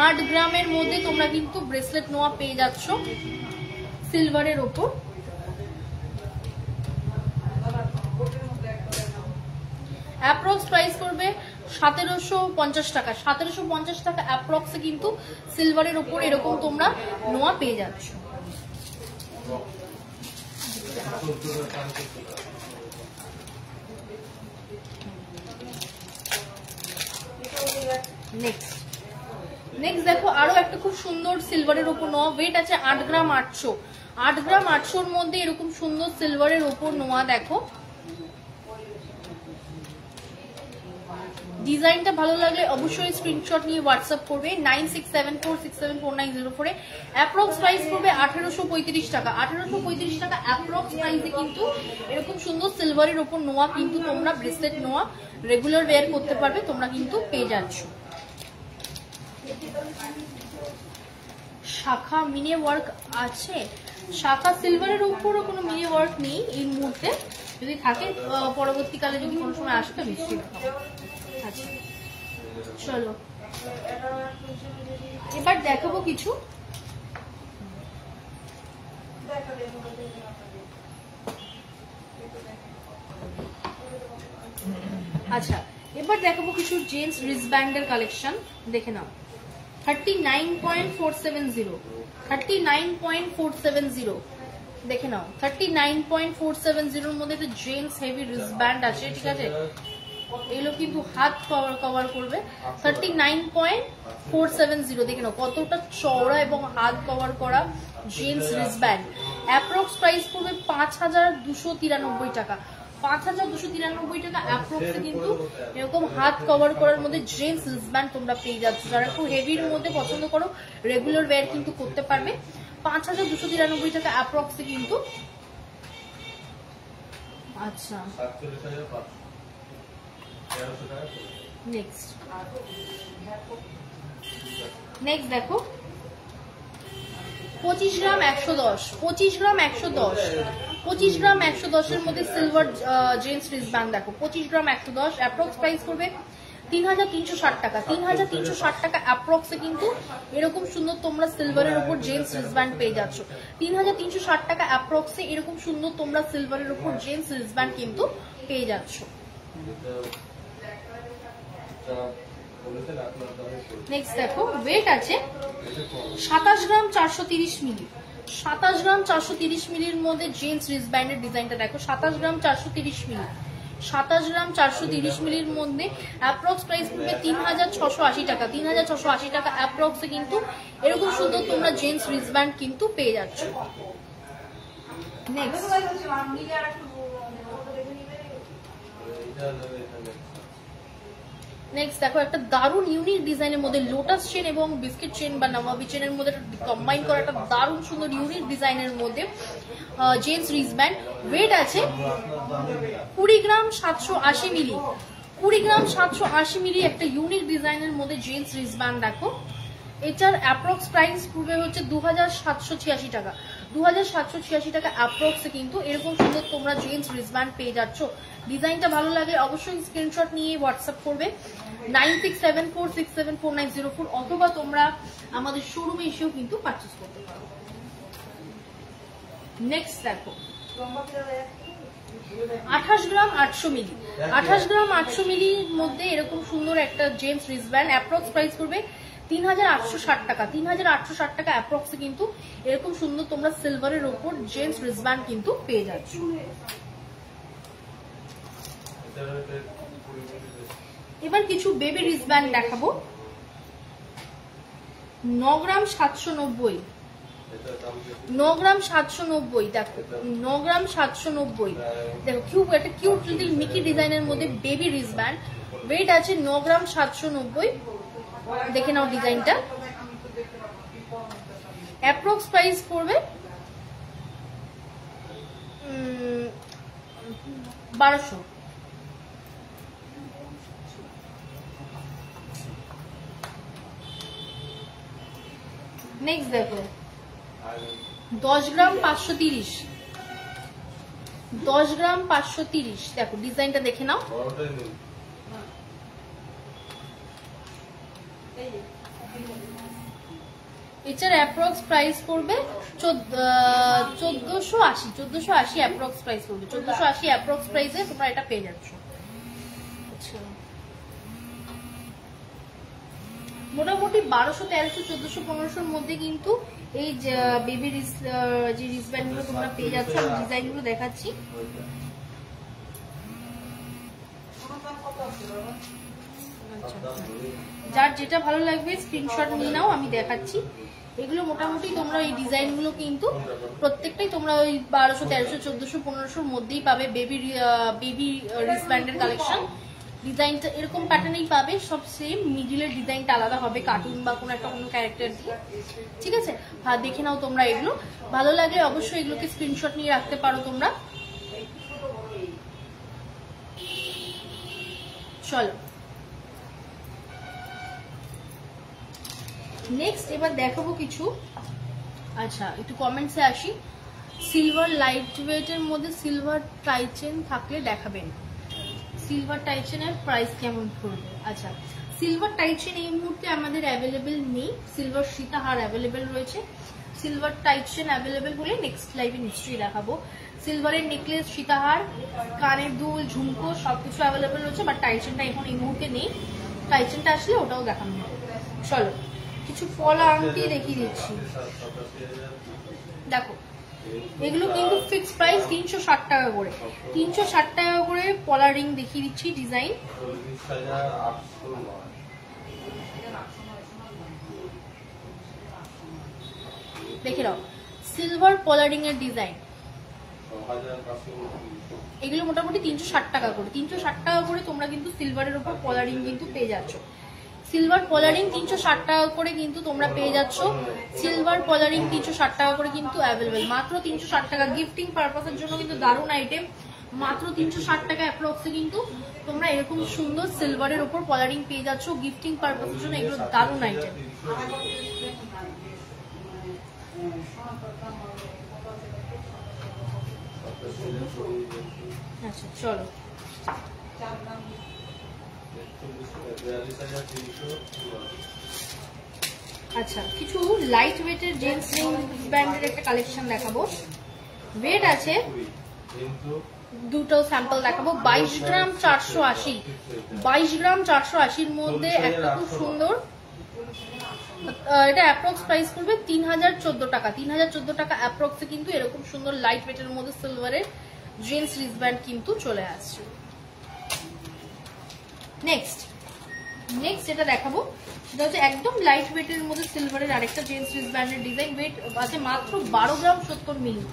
S1: 8 গ্রামের মধ্যে তোমরা কিন্তু ব্রেসলেট নোয়া পেয়ে যাচ্ছ সিলভারের ওপর। অ্যাপ্রক্স প্রাইস করবে 1750 টাকা, 1750 টাকা অ্যাপ্রক্সে কিন্তু সিলভারের ওপর এরকম তোমরা নোয়া পেয়ে যাচ্ছ। নেক্সট দেখো আরো একটা খুব সুন্দর সিলভারের ওপর নোয়া, ওয়েট আছে 8 গ্রাম 800। 8 গ্রাম 800 এর মধ্যে এরকম সুন্দর সিলভারের ওপর নোয়া দেখো। ডিজাইনটা ভালো লাগলে অবশ্যই স্ক্রিনশট নিয়ে হোয়াটসঅ্যাপ করবে 9674674904 এ। অ্যাপ্রক্স প্রাইস করবে 1835 টাকা, 1835 টাকা অ্যাপ্রক্স প্রাইসে কিন্তু এরকম সুন্দর সিলভারের ওপর নোয়া কিন্তু তোমরা ব্রেসলেট নোয়া রেগুলার ওয়্যার করতে পারবে তোমরা কিন্তু পেয়ে যাচ্ছ। শাখা মিনে ওয়ার্ক আছে, শাখা সিলভারের উপরও কোনো মিনে ওয়ার্ক নেই এই মুহূর্তে, যদি থাকে পরবর্তীকালে যদি কোনো সময় আসে তো নিশ্চিত। আচ্ছা চলো এবার দেখাবো কিছু জেন্টস রিস্টব্যান্ডের কালেকশন। দেখে নাও 39.470, 39.470 দেখে নাও। 39.470 এর মধ্যে একটা জেন্টস হেভি রিস্টব্যান্ড আছে, ঠিক আছে। এগুলো কিন্তু হাত কভার করবে 39.470। দেখে নাও কতটা চওড়া এবং হাত কভার করা জেন্টস রিস্টব্যান্ড। অ্যাপ্রক্স প্রাইস পড়বে 5293 টাকা। 5293 টাকা অ্যাপ্রক্সে কিন্তু এরকম হাত কভার করার মধ্যে জেন্টস রিস্টব্যান্ড তোমরা পেয়ে যাচ্ছ। যারা একটু হেভির মধ্যে পছন্দ করো, রেগুলার ওয়্যার কিন্তু করতে পারবে। 5293 টাকা অ্যাপ্রক্সে কিন্তু। আচ্ছা, নেক্সট দেখো 25 গ্রাম 110, 25 গ্রাম 110, 25 গ্রাম 110 এর মধ্যে সিলভার জেন্টস রিস্টব্যান্ড দেখো। 25 গ্রাম 110 অ্যাপ্রক্স প্রাইস করবে 3360 টাকা। 3360 টাকা অ্যাপ্রক্সে কিন্তু এরকম সুন্দর তোমরা সিলভারের উপর জেন্টস রিস্টব্যান্ড পেয়ে যাচ্ছ। 3360 টাকা অ্যাপ্রক্সে এরকম সুন্দর তোমরা সিলভারের উপর জেন্টস রিস্টব্যান্ড কিন্তু পেয়ে যাচ্ছ। নেক্সট দেখো ওয়েট আছে 27 গ্রাম 430 মিলি। 27 গ্রাম 430 মিলির মধ্যে জেন্টস রিস্টব্যান্ডের ডিজাইনটা দেখো। 27 গ্রাম 430 মিলি, 27 গ্রাম 430 মিলির মধ্যে অ্যাপ্রক্স প্রাইস পড়বে 3680 টাকা। 3680 টাকা অ্যাপ্রক্সে কিন্তু এরকম সুন্দর তোমরা জেন্টস রিস্টব্যান্ড কিন্তু পেয়ে যাচ্ছ। নেক্সট দেখো একটা দারুণ ইউনিক ডিজাইনের মধ্যে লোটাস চেন এবং বিস্কিট চেন বা নবাবি চেনের মধ্যে কম্বাইন করা একটা দারুণ সুন্দর ইউনিক ডিজাইনের মধ্যে জেন্টস রিস্টব্যান্ড। ওয়েট আছে 20 গ্রাম 780 মিলি। 20 গ্রাম 780 মিলি একটা ইউনিক ডিজাইনের মধ্যে জেন্টস রিস্টব্যান্ড দেখো। এটার অ্যাপ্রক্স প্রাইস পড়বে হচ্ছে 2786 টাকা। 2786 টাকা অ্যাপ্রক্সে কিন্তু এরকম সুন্দর তোমরা জেন্টস রিস্টব্যান্ড পেয়ে যাচ্ছ। ডিজাইনটা ভালো লাগে অবশ্যই স্ক্রিনশট নিয়ে হোয়াটসঅ্যাপ করবে 9674674904, অথবা তোমরা আমাদের শোরুমে এসেও কিন্তু পারচেজ করতে পারো। নেক্সট দেখো 28 গ্রাম 800 মিলি। 28 গ্রাম 800 মিলির মধ্যে এরকম সুন্দর একটা জেন্টস রিস্টব্যান্ড অ্যাপ্রক্স প্রাইস করবে 3860 টাকা। 3860 টাকা অ্যাপ্রক্সে কিন্তু এরকম সুন্দর তোমরা সিলভারের উপর জেন্টস রিস্টব্যান্ড কিন্তু পেয়ে যাচ্ছ। এবার কিছু বেবি রিস্টব্যান্ড দেখাবো। 9 গ্রাম 790, 9 গ্রাম 790 দেখো। 9 গ্রাম 790 দেখো একটা কিউট লিটল মিকি ডিজাইনের মধ্যে বেবি রিস্টব্যান্ড। ওয়েট আছে 9 গ্রাম 790। দেখে নাও ডিজাইনটা। অ্যাপ্রক্স প্রাইস পড়বে 1200। নেক্সট দেখো 10 গ্রাম 530, 10 গ্রাম 530 দেখো ডিজাইনটা দেখে নাও। এটার অ্যাপ্রক্স প্রাইস পড়বে 1480 অ্যাপ্রক্স প্রাইস পড়বে। 1480 অ্যাপ্রক্স প্রাইসে তোমরা এটা পেয়ে যাচ্ছ। মোটামুটি 1200, 1300, 1400, 1500 মধ্যে কিন্তু এই বেবি যে রিস্টব্যান্ড গুলো তোমরা পেয়ে যাচ্ছ। আমি ডিজাইন গুলো দেখাচ্ছি। যার যেটা ভালো লাগবে স্ক্রিনশট নিয়ে নাও, আমি দেখাচ্ছি। এগুলো মোটামুটি তোমরা এই ডিজাইন গুলো কিন্তু প্রত্যেকটাই তোমরা ওই 1200, 1300, 1400, 1500 মধ্যেই পাবে। বেবি রিস্টব্যান্ডের কালেকশন ডিজাইনটা এরকম প্যাটার্নেই পাবে, সব সেম। মিডিলের ডিজাইনটা আলাদা হবে কার্টুন বা কোনো একটা অন্য ক্যারেক্টার দিয়ে, ঠিক আছে? দেখে নাও তোমরা। এগুলো ভালো লাগলে অবশ্যই এগুলোকে স্ক্রিনশট নিয়ে রাখতে পারো তোমরা। চলো নেক্সট এবার দেখাবো কিছু। আচ্ছা একটু কমেন্টসে আসি। সিলভার লাইট ওয়েটের মধ্যে সিলভার টাইচেন থাকলে দেখাবেন। সিলভার টাইচেনের প্রাইস কেমন পড়বে? আচ্ছা সিলভার টাইচেন এই মুহূর্তে আমাদের অ্যাভেলেবেল নেই। সিলভার সীতাহার অ্যাভেলেবেল রয়েছে। সিলভার টাইচেন অ্যাভেলেবেল হলে নেক্সট লাইভে নিশ্চয়ই দেখাবো। সিলভারের নেকলেস, সীতাহার, কানের দুল, ঝুমকো সবকিছু অ্যাভেলেবেল রয়েছে, বাট টাইচেনটা এখন এই মুহূর্তে নেই। টাইচেনটা আসলে ওটাও দেখানো হবে। চলো কিছু ফল আংটি দেখিয়ে দিচ্ছি। দেখো এগুলো কিন্তু ফিক্সড প্রাইস 360 টাকা করে, 360 টাকা করে পলার রিং দেখিয়ে দিচ্ছি ডিজাইন। দেখে নাও সিলভার পলারিং এর ডিজাইন, এগুলো মোটামুটি 360 টাকা করে, 360 টাকা করে তোমরা কিন্তু সিলভারের উপর পলারিং কিন্তু পেয়ে যাচ্ছ। সিলভার পলারিং 360 টাকা করে কিন্তু তোমরা পেয়ে যাচ্ছ, সিলভার পলারিং 360 টাকা করে কিন্তু অ্যাভেলেবেল, মাত্র 360 টাকা। গিফটিং পারপাসের জন্য কিন্তু দারুণ আইটেম, মাত্র 360 টাকা অ্যাপ্রক্সে কিন্তু তোমরা এরকম সুন্দর সিলভারের উপর পলারিং পেয়ে যাচ্ছ গিফটিং পারপাসের জন্য, এগুলো দারুণ আইটেম। আচ্ছা চলো, আচ্ছা কিছু লাইট ওয়েটের জেন্টস ব্যান্ডের একটা কালেকশন দেখাবো। ওয়েট আছে দুটো স্যাম্পল দেখাবো। 22 গ্রাম 480, 22 গ্রাম 480-র মধ্যে একটা খুব সুন্দর, এটা অ্যাপ্রক্স প্রাইস করবে 3014 টাকা, 3014 টাকা অ্যাপ্রক্সে কিন্তু এরকম সুন্দর লাইট ওয়েটের মধ্যে সিলভারের জেন্টস রিস্টব্যান্ড কিন্তু চলে আসছে। নেক্সট যেটা দেখাবো সেটা হচ্ছে একদম লাইট ওয়েটের মধ্যে সিলভারের আরেকটা জেন্টস রিস্টব্যান্ডের ডিজাইন। ওয়েট আছে মাত্র 12 গ্রাম 70 মিলি,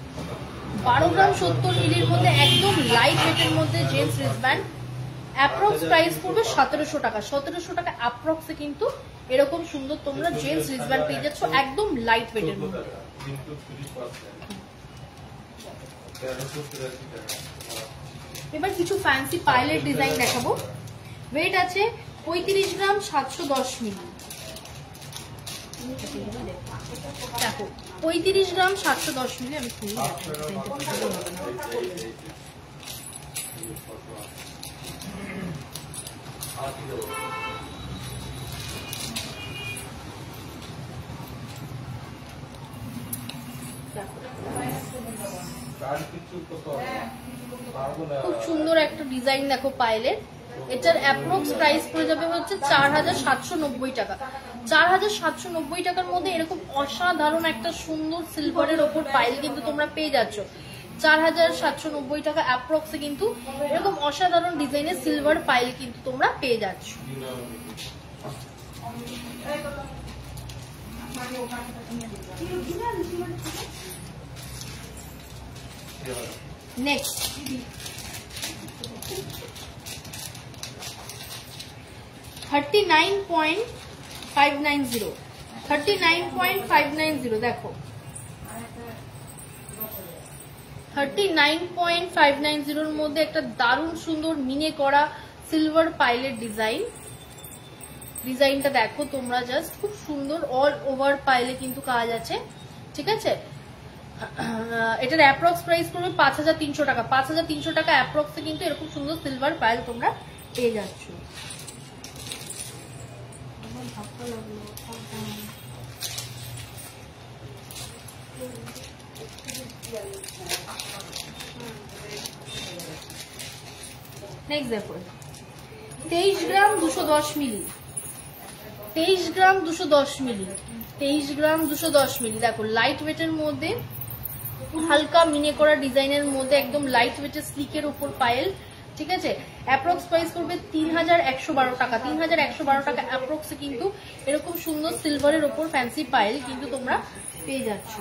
S1: 12 গ্রাম 70 মিলির মধ্যে একদম লাইট ওয়েটের মধ্যে জেন্টস রিস্টব্যান্ড, অ্যাপ্রক্স প্রাইস পড়বে 1700 টাকা, 1700 টাকা অ্যাপ্রক্সে কিন্তু এরকম সুন্দর তোমরা জেন্টস রিস্টব্যান্ড পেয়ে যাচ্ছ একদম লাইট ওয়েটের মধ্যে। এবার কিছু ফ্যান্সি পাইলের ডিজাইন দেখাবো। ওয়েট আছে 35 গ্রাম 710 মিলি, দেখো 35 গ্রাম 710 মিলি। আমি খুবই খুব সুন্দর একটা ডিজাইন দেখো পাইলের, এটার অ্যাপ্রক্স প্রাইস পড়ে যাবে হচ্ছে 4790 টাকা। 4790 টাকার মধ্যে এরকম অসাধারণ একটা সুন্দর সিলভারের ওপর পাইল কিন্তু তোমরা পেয়ে যাচ্ছ। 4790 টাকা অ্যাপ্রক্সে কিন্তু এরকম অসাধারণ ডিজাইনের সিলভার পাইল কিন্তু তোমরা পেয়ে যাচ্ছ। নেক্সট 39.590, 39.590 দেখো 39.590-র মধ্যে একটা দারুণ সুন্দর মিনে করা সিলভার পাইলের ডিজাইন। ডিজাইনটা দেখো তোমরা, জাস্ট খুব সুন্দর অল ওভার পাইলে কিন্তু কাজ আছে, ঠিক আছে। এটার অ্যাপ্রক্স প্রাইস করবে 5300 টাকা, 5300 টাকা অ্যাপ্রক্সে কিন্তু এরকম সুন্দর সিলভার পাইল তোমরা পেয়ে যাচ্ছ। নেক্সট দেখো 23 গ্রাম 210 মিলি, 23 গ্রাম 210 মিলি, 23 গ্রাম 210 মিলি দেখো লাইট ওয়েটের মধ্যে হালকা মিনে করা ডিজাইনের মধ্যে একদম লাইট ওয়েটের স্লিকের উপর পায়েল, ঠিক আছে। অ্যাপ্রক্স প্রাইস করবে 3112 টাকা, 3112 টাকা অ্যাপ্রক্সে কিন্তু এরকম সুন্দর সিলভারের উপর ফ্যান্সি পায়েল কিন্তু তোমরা পেয়ে যাচ্ছ।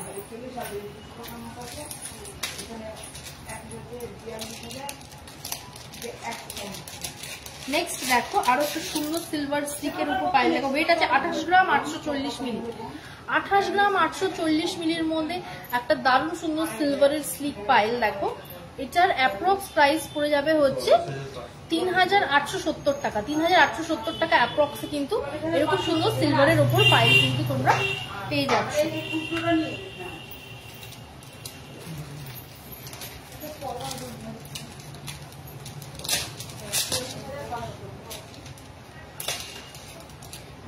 S1: নেক্সট দেখো আরো একটা সুন্দর সিলভার স্টিকের উপর পাইল দেখো। ওয়েট আছে 28 গ্রাম 840 মিলি, 28 গ্রাম 840 মিলির মধ্যে একটা দারুণ সুন্দর সিলভারের স্লিক পাইল দেখো। এটার অ্যাপ্রক্স প্রাইস পড়ে যাবে হচ্ছে 3870 টাকা, 3870 টাকা অ্যাপ্রক্সে কিন্তু এরকম সুন্দর সিলভারের উপর পাইল কিন্তু তোমরা পেয়ে যাচ্ছ।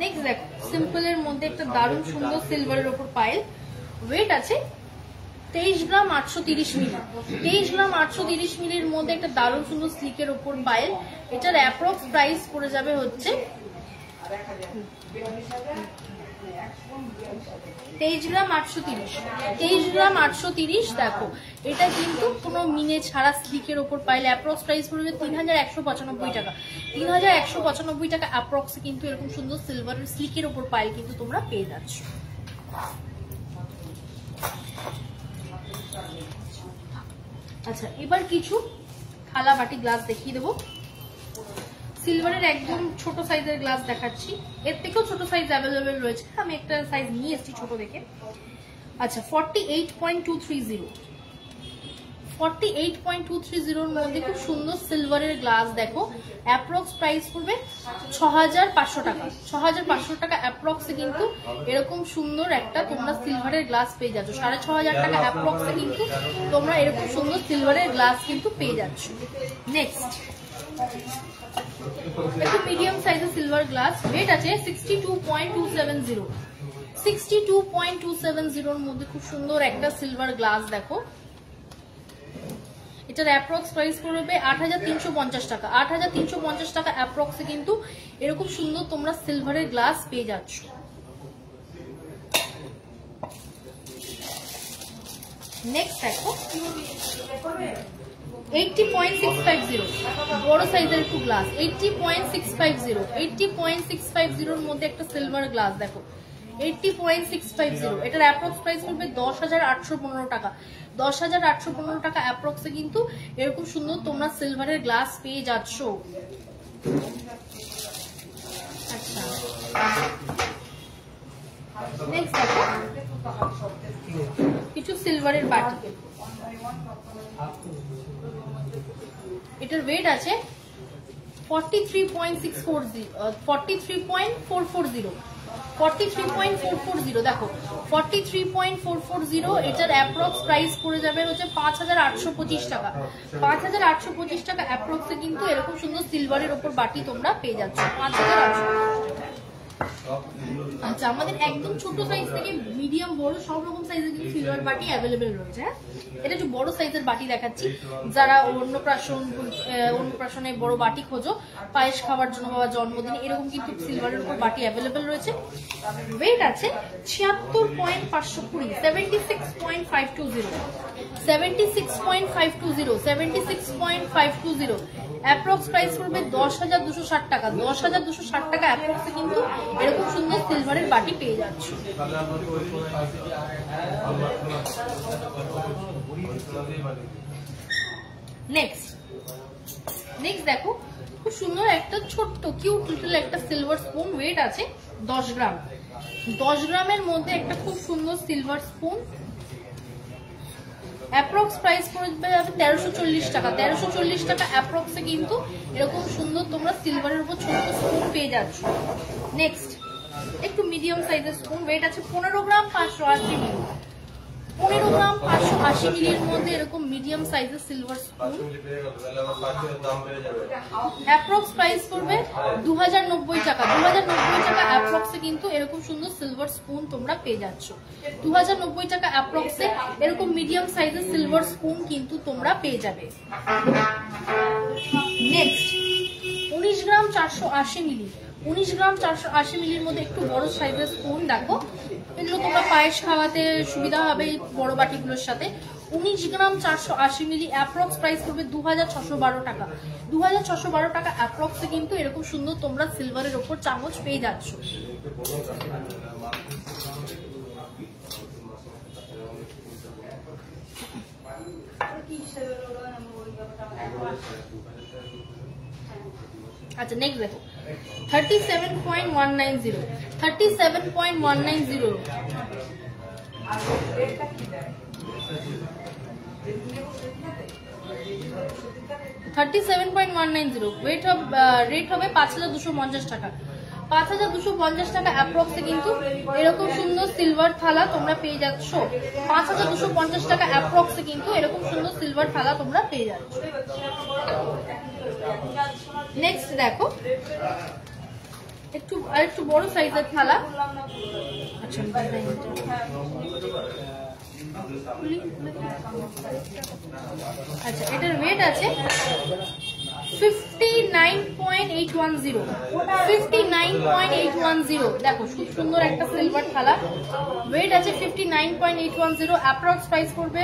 S1: নেক্সট দেখো সিম্পলের মধ্যে একটা দারুণ সুন্দর সিলভারের উপর পাইল। ওয়েট আছে 23 গ্রাম 830 মিলি, 23 গ্রাম 830 মিলির মধ্যে একটা দারুণ সুন্দর স্লিকের উপর পাইল। এটার অ্যাপ্রক্স প্রাইস পড়ে যাবে হচ্ছে 23 গ্রাম 830, 23 গ্রাম 830। দেখো এটা কিন্তু কোনো মিনে ছাড়া স্লিকের ওপর পাইলে অ্যাপ্রক্স প্রাইস পড়বে 3195 টাকা। 3195 টাকা অ্যাপ্রক্সে কিন্তু এরকম সুন্দর সিলভারের স্লিকের ওপর পাইল কিন্তু তোমরা পেয়ে যাচ্ছ। আচ্ছা, এবার কিছু থালা বাটি গ্লাস দেখিয়ে দেবো। সিলভারের একদম ছোট সাইজের গ্লাস দেখাচ্ছি, এর থেকেও ছোট সাইজ অ্যাভেলেবেল রয়েছে, আমি একটা সাইজ নিয়ে এসেছি ছোট দেখে। আচ্ছা, 48.230, 48.230 মধ্যে খুব সুন্দর সিলভারের গ্লাস। দেখো অ্যাপ্রক্স প্রাইস পড়বে 6500 টাকা। 6500 টাকা অ্যাপ্রক্সে কিন্তু এরকম সুন্দর একটা তোমরা সিলভারের গ্লাস পেয়ে যাচ্ছ। 6500 টাকা অ্যাপ্রক্সে কিন্তু তোমরা এরকম সুন্দর সিলভারের গ্লাস কিন্তু পেয়ে যাচ্ছ। নেক্সট একটু মিডিয়াম সাইজের সিলভার গ্লাস, ওয়েট আছে 62.270, 62.270 মধ্যে খুব সুন্দর একটা সিলভার গ্লাস। দেখো এটার অ্যাপ্রক্স প্রাইস পড়বে 8350 টাকা। 8350 টাকা অ্যাপ্রক্সে কিন্তু এরকম সুন্দর তোমরা সিলভারের গ্লাস পেয়ে যাচ্ছ। নেক্সট দেখো 80.650, বড় সাইজের একটু গ্লাস। 80.650, 80.650 মধ্যে একটা সিলভার গ্লাস। দেখো 80.650, এটার অ্যাপ্রক্স প্রাইস পড়বে 10,815 টাকা। 10,815 টাকা অ্যাপ্রক্সে কিন্তু এরকম সুন্দর তোমরা সিলভারের গ্লাস পেয়ে যাচ্ছ। আচ্ছা, নেক্সট দেখো কিছু সিলভারের বাটি। এটার ওয়েট আছে 43.440, 43.440। দেখো 43.440, এটার অ্যাপ্রক্স প্রাইস পড়ে যাবে হচ্ছে 5825 টাকা। 5825 টাকা অ্যাপ্রক্সে কিন্তু এরকম সুন্দর সিলভারের ওপর বাটি তোমরা পেয়ে যাচ্ছ। 5825। আচ্ছা, আমাদের একদম ছোট সাইজ থেকে মিডিয়াম বড় সব রকম সাইজের কিন্তু সিলভার বাটি অ্যাভেলেবেল রয়েছে। হ্যাঁ, এটা একটু বড় সাইজের বাটি দেখাচ্ছি। যারা অন্নপ্রাশনে বড় বাটি খোঁজো, পায়েস খাওয়ার জন্য বা জন্মদিনে, এরকম কিন্তু সিলভারের উপর বাটি অ্যাভেলেবেল রয়েছে। ওয়েট আছে 76.520, 76.520, 76.520, 76.520। অ্যাপ্রক্স প্রাইস পড়বে 10,260 টাকা। 10,260 টাকা অ্যাপ্রক্সে কিন্তু এরকম সুন্দর সিলভারের বাটি পেয়ে যাচ্ছ। নেক্সট দেখো খুব সুন্দর একটা ছোট্ট কিউট লিটল একটা সিলভার স্পুন, ওয়েট আছে 10 গ্রাম। 10 গ্রামের মধ্যে একটা খুব সুন্দর সিলভার স্পুন, অ্যাপ্রক্স প্রাইস পড়বে 1340 টাকা। 1340 টাকা অ্যাপ্রক্সে কিন্তু এরকম সুন্দর তোমরা সিলভারের উপর ছোট স্পুন পেয়ে যাচ্ছ। নেক্সট একটু মিডিয়াম সাইজের স্পুন, ওয়েট আছে 15 গ্রাম 580 মিলি। 15 গ্রাম 580 মিলির মধ্যে এরকম মিডিয়াম সাইজের সিলভার স্পুন, অ্যাপ্রক্স প্রাইস পড়বে 2090 টাকা। 2090 টাকা অ্যাপ্রক্সে কিন্তু এরকম সুন্দর সিলভার স্পুন তোমরা পেয়ে যাচ্ছ। 2090 টাকা অ্যাপ্রক্সে এরকম মিডিয়াম সাইজের সিলভার স্পুন কিন্তু তোমরা পেয়ে যাবে। নেক্সট 19 গ্রাম 480 মিলি, 19 গ্রাম 480 মিলির মধ্যে একটু বড় সাইজের স্পুন। দেখো এগুলো তোমরা পায়েস খাওয়াতে সুবিধা হবে বড় বাটিগুলোর সাথে। 19 গ্রাম 480 মিলি, অ্যাপ্রক্স প্রাইস করবে 2612 টাকা। 2612 টাকা অ্যাপ্রক্সে কিন্তু এরকম সুন্দর তোমরা সিলভারের ওপর চামচ পেয়ে যাচ্ছ। আচ্ছা, নেক্সট দেখো 37.190, 37.190, 37.190, রেট হবে 5250 টাকা। 5250 টাকা অ্যাপ্রক্সে কিন্তু এরকম সুন্দর সিলভার থালা তোমরা পেয়ে যাচ্ছ। 5250 টাকা অ্যাপ্রক্সে কিন্তু এরকম সুন্দর সিলভার থালা তোমরা পেয়ে যাচ্ছ। নেক্সট দেখো একটু বড় সাইজের থালা। আচ্ছা, আচ্ছা, এটার ওয়েট আছে 59.810 59.810 দেখো খুব সুন্দর একটা সিলভার থালা, ওয়েট আছে 59.810, অ্যাপ্রক্স প্রাইস করবে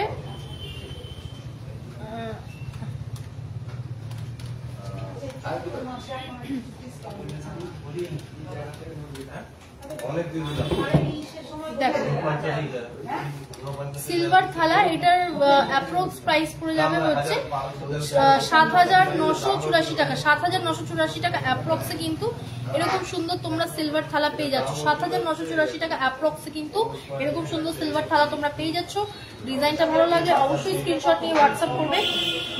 S1: দেখো সিলভার থালা, এটার অ্যাপ্রক্স প্রাইস পড়ে যাবে হচ্ছে 7,984 টাকা, 7,984 টাকা অ্যাপ্রক্সে কিন্তু এরকম সুন্দর তোমরা সিলভার থালা পেয়ে যাচ্ছ। 7,984 টাকা অ্যাপ্রক্সে কিন্তু এরকম সুন্দর সিলভার থালা তোমরা পেয়ে যাচ্ছ। ডিজাইনটা ভালো লাগলে অবশ্যই স্ক্রিনশট নিয়ে হোয়াটসঅ্যাপ করবে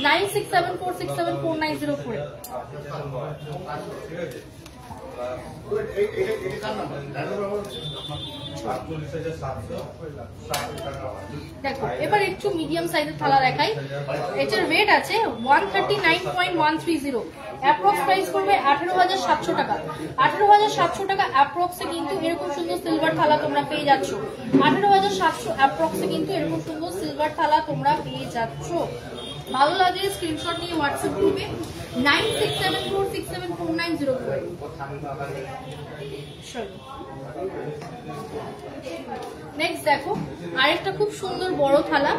S1: 9674674904। দেখো এবার একটু মিডিয়াম সাইজের থালা দেখাই, এটার ওয়েট আছে 139.130, অ্যাপ্রক্স প্রাইস করবে 18,700 টাকা। 18,700 টাকা অ্যাপ্রক্সে কিন্তু এরকম সুন্দর সিলভার থালা তোমরা পেয়ে যাচ্ছ। 18,700 অ্যাপ্রক্সে কিন্তু এরকম সুন্দর সিলভার থালা তোমরা পেয়ে যাচ্ছ। ভালো লাগলে স্ক্রিনশট নিয়ে হোয়াটসঅ্যাপ করবে 9674674904। নেক্সট দেখো আরেকটা খুব সুন্দর বড় থালা,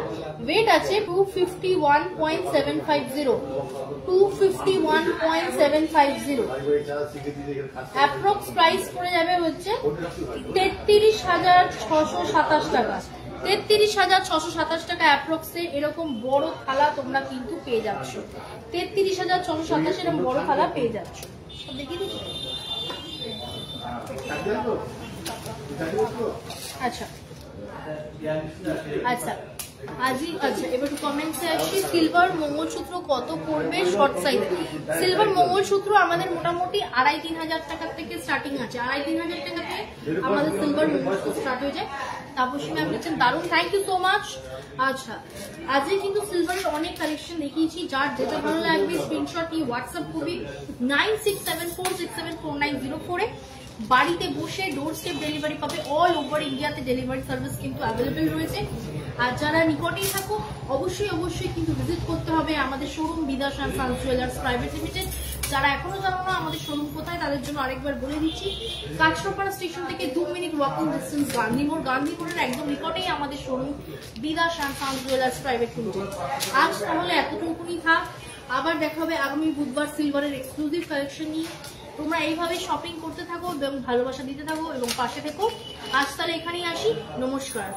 S1: ওয়েট আছে 251.750, 251.750, অ্যাপ্রক্স প্রাইস পড়ে যাবে হচ্ছে 33,627 টাকা। 33,627 টাকা অ্যাপ্রক্সে এরকম বড় থালা তোমরা কিন্তু পেয়ে যাচ্ছ। 33,627 এরকম বড় থালা পেয়ে যাচ্ছ। দেখিয়ে দিচ্ছি। আচ্ছা আচ্ছা আচ্ছা এবার কমেন্টসে আসি, সিলভার মঙ্গলসূত্র কত পড়বে শর্ট সাইজ? সিলভার মঙ্গলসূত্র আমাদের মোটামুটি 2,500-3,000 টাকা থেকে স্টার্টিং আছে। 2,500-3,000 টাকা থেকে আমাদের সিলভার মঙ্গলসূত্র স্টার্ট হয়ে যায়। তাপসী ম্যাম লিখছেন দারুণ, থ্যাংক ইউ সো মাচ। আচ্ছা আজকে কিন্তু সিলভারের অনেক কালেকশন দেখিয়েছি, যার যেটা ভালো লাগবে স্ক্রিনশট নিয়ে হোয়াটসঅ্যাপ করবি 9674674904-এ। বাড়িতে বসে ডোর স্টেপ ডেলিভারি পাবে, অল ওভার ইন্ডিয়াতে ডেলিভারি সার্ভিস কিন্তু অ্যাভেলেবেল রয়েছে। আর যারা নিকটেই থাকো অবশ্যই কিন্তু ভিজিট করতে হবে আমাদের showroom Bidas and sons jewellers private limited. যারা এখনো জানো না আমাদের শোরুম কোথায়, তাদের জন্য আরেকবার বলে দিচ্ছি, কাঁচরাপাড়া স্টেশন থেকে 2 মিনিট ওয়াকিং ডিস্টেন্স গান্ধী মোড়ের একদম নিকটেই আমাদের showroom Bidas and sons jewellers private limited. আজ তাহলে এতটুকুনি থাক, আবার দেখা হবে আগামী বুধবার সিলভারের এক্সক্লুসিভ কালেকশন নিয়ে। তোমরা এইভাবে শপিং করতে থাকো এবং ভালোবাসা দিতে থাকো এবং পাশে থেকো। আজ তাহলে এখানেই আসি, নমস্কার।